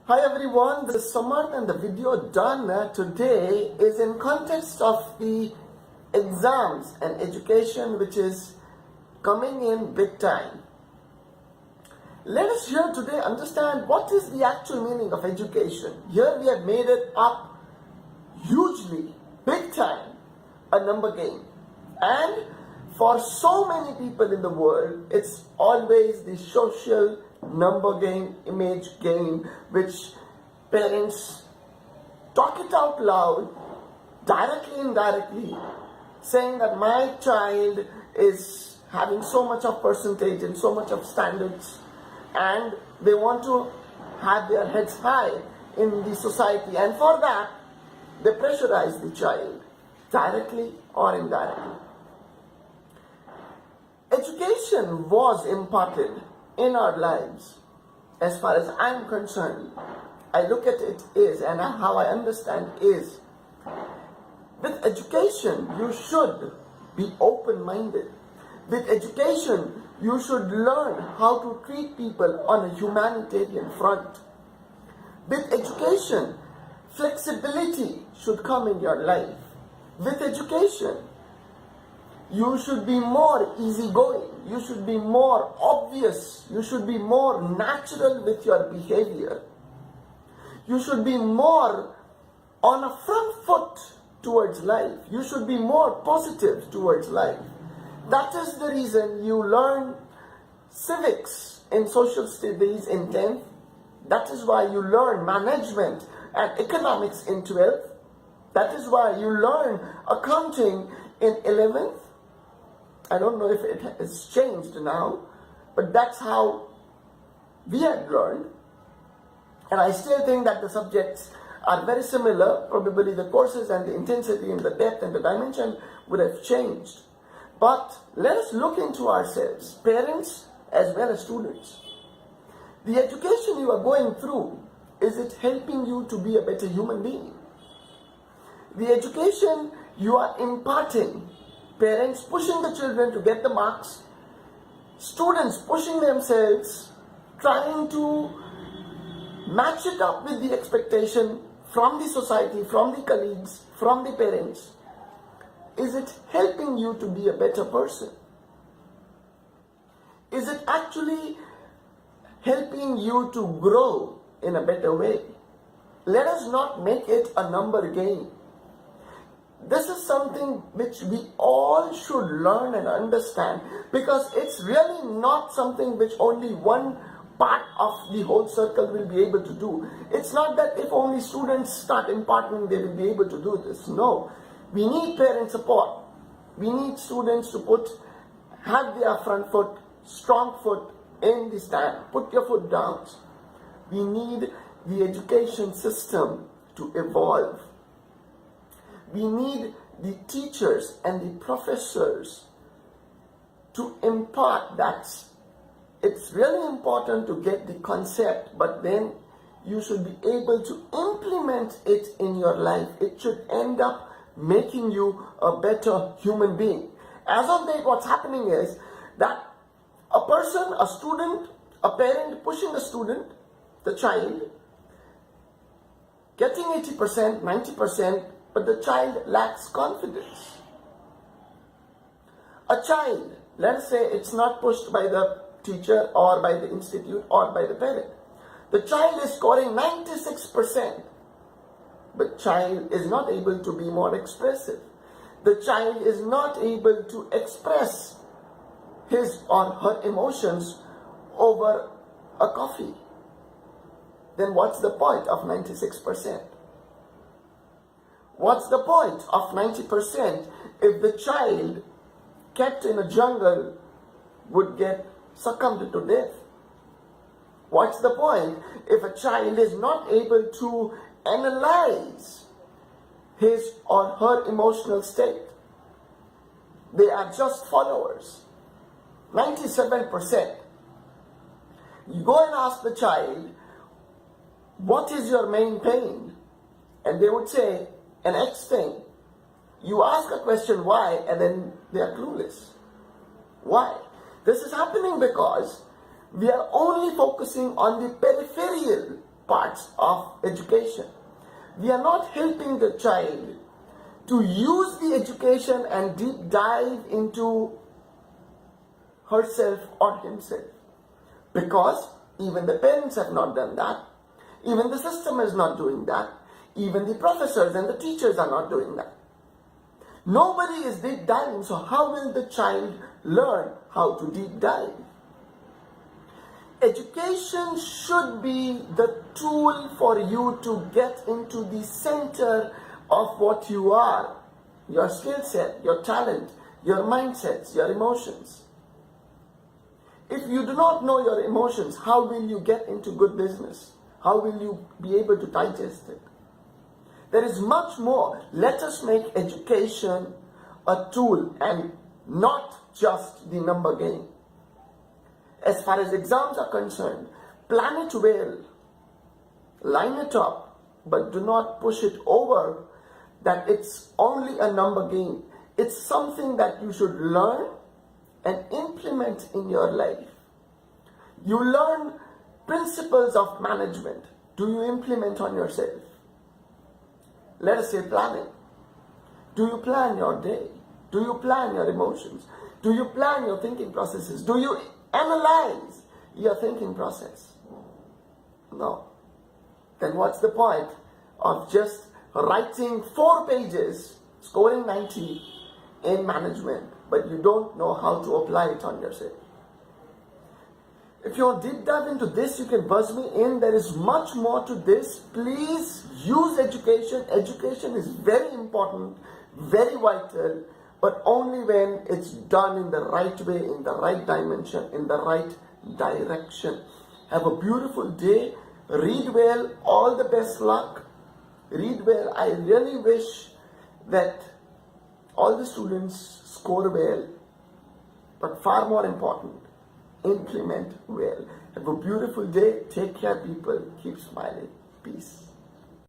Hi everyone, this is Samarth and the video done today is in context of the exams and education which is coming in big time. Let us here today understand what is the actual meaning of education. Here we have made it up hugely, big time, a number game. And for so many people in the world, it's always the social number game, image game, which parents talk it out loud, directly, indirectly, saying that my child is having so much of percentage and so much of standards, and they want to have their heads high in the society, and for that, they pressurize the child, directly or indirectly. Education was imparted in our lives, as far as I'm concerned. I look at it is, and how I understand is, with education you should be open-minded. With education you should learn how to treat people on a humanitarian front. With education, flexibility should come in your life. With education, you should be more easygoing. You should be more obvious. You should be more natural with your behavior. You should be more on a front foot towards life. You should be more positive towards life. That is the reason you learn civics in social studies in 10th. That is why you learn management and economics in 12th. That is why you learn accounting in 11th. I don't know if it has changed now, but that's how we had learned. And I still think that the subjects are very similar. Probably the courses and the intensity and the depth and the dimension would have changed. But let us look into ourselves, parents as well as students. The education you are going through, is it helping you to be a better human being? The education you are imparting, parents pushing the children to get the marks, students pushing themselves, trying to match it up with the expectation from the society, from the colleagues, from the parents. Is it helping you to be a better person? Is it actually helping you to grow in a better way? Let us not make it a number game. This is something which we all should learn and understand, because it's really not something which only one part of the whole circle will be able to do. It's not that if only students start imparting, they will be able to do this. No. We need parent support. We need students to have their front foot, strong foot in the stand. Put your foot down. We need the education system to evolve. We need the teachers and the professors to impart that. It's really important to get the concept, but then you should be able to implement it in your life. It should end up making you a better human being. As of date, what's happening is that a person, a student, a parent pushing the student, the child, getting 80%, 90%, but the child lacks confidence. A child, let's say it's not pushed by the teacher or by the institute or by the parent. The child is scoring 96%, but child is not able to be more expressive. The child is not able to express his or her emotions over a coffee. Then what's the point of 96%? What's the point of 90% if the child kept in a jungle would get succumbed to death? What's the point if a child is not able to analyze his or her emotional state? They are just followers. 97%. You go and ask the child, what is your main pain? And they would say, an X thing. You ask a question why, and then they are clueless. Why? This is happening because we are only focusing on the peripheral parts of education. We are not helping the child to use the education and deep dive into herself or himself. Because even the parents have not done that. Even the system is not doing that. Even the professors and the teachers are not doing that. Nobody is deep diving, so how will the child learn how to deep dive? Education should be the tool for you to get into the center of what you are, your skill set, your talent, your mindsets, your emotions. If you do not know your emotions, how will you get into good business? How will you be able to digest it? There is much more. Let us make education a tool and not just the number game. As far as exams are concerned, plan it well, line it up, but do not push it over that it's only a number game. It's something that you should learn and implement in your life. You learn principles of management. Do you implement on yourself? Let us say planning. Do you plan your day? Do you plan your emotions? Do you plan your thinking processes? Do you analyze your thinking process? No. Then what's the point of just writing 4 pages, scoring 90 in management, but you don't know how to apply it on yourself? If you want deep dive into this, you can buzz me in. There is much more to this. Please use education. Education is very important, very vital, but only when it's done in the right way, in the right dimension, in the right direction. Have a beautiful day. Read well. All the best luck. Read well. I really wish that all the students score well, but far more important, implement well. Have a beautiful day. Take care, people. Keep smiling. Peace.